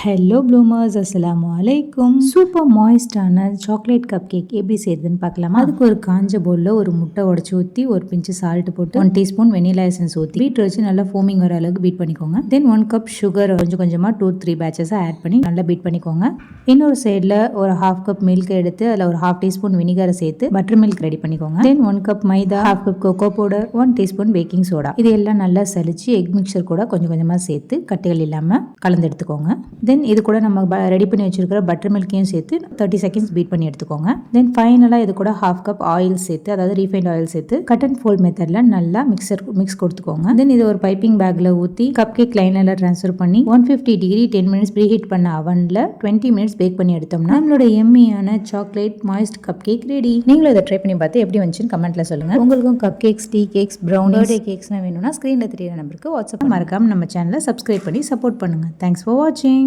Hello bloomers, அஸ்ஸலாமு அலைக்கும். Super மாய்ஸ்டான chocolate cup cake எப்படி செய்யுதுன்னு பார்க்கலாமா? அதுக்கு ஒரு காஞ்ச பவுலில் ஒரு முட்டை உடச்சி ஊற்றி ஒரு பிஞ்சு சால்ட் போட்டு 1 டீஸ்பூன் வெனிலா எசன்ஸ் ஊற்றி பீட் வச்சு நல்லா ஃபோமிங் வர அளவுக்கு பீட் பண்ணிக்கோங்க. தென் 1 கப் சுகர் கொஞ்சம் கொஞ்சமாக 2-3 பேட்சஸாக ஆட் பண்ணி நல்லா பீட் பண்ணிக்கோங்க. இன்னொரு சைடில் ஒரு 1/2 கப் மில்க் எடுத்து அதில் ஒரு 1/2 டீஸ்பூன் வினிகரை சேர்த்து பட்டர் மில்க் ரெடி பண்ணிக்கோங்க. Then 1 cup maida, 1/2 cup cocoa powder, 1 teaspoon baking soda இது எல்லாம் நல்லா சலிச்சு எக் மிக்சர் கூட கொஞ்சம் கொஞ்சமாக சேர்த்து கட்டிகள் இல்லாமல் கலந்து எடுத்துக்கோங்க. தென் இது கூட நம்ம ரெடி பண்ணி வச்சிருக்கிற பட்டர் மில்கையும் சேர்த்து 30 செகண்ட்ஸ் பீட் பண்ணி எடுத்துக்கோங்க. தென் ஃபைனலாக இது கூட 1/2 கப் ஆயில் சேர்த்து, அதாவது ரீஃபைண்ட் ஆயில் சேர்த்து கட் அண்ட் ஃபோல்ட் மெத்தடில் நல்லா மிக்ஸ் கொடுத்துக்கோங்க. தென் இது ஒரு பைப்பிங் பேக்கில் ஊற்றி கப் கேக் லைனில் ட்ரான்ஸ்ஃபர் பண்ணி 150 டிகிரி 10 மினிட்ஸ் ப்ரீ ஹீட் பண்ண அவனில் 20 மினிட்ஸ் பேக் பண்ணி எடுத்தோம்னா நம்மளோட எம்மியான chocolate moist cupcake ready. நீங்களும் இதை ட்ரை பண்ணி பார்த்து எப்படி வந்துச்சுன்னு கமெண்ட்ல சொல்லுங்க. உங்களுக்கும் cupcakes, tea cakes, brownie, birthday கேக்ஸ்லாம் வேணும்னா ஸ்க்ரீனில் தெரியுற நம்பருக்கு வாட்ஸ்அப் மறக்காம நம்ம சேனலை சப்ஸ்கிரைப் பண்ணி சப்போர்ட் பண்ணுங்க. தேங்க்ஸ் ஃபார் வாட்சிங்.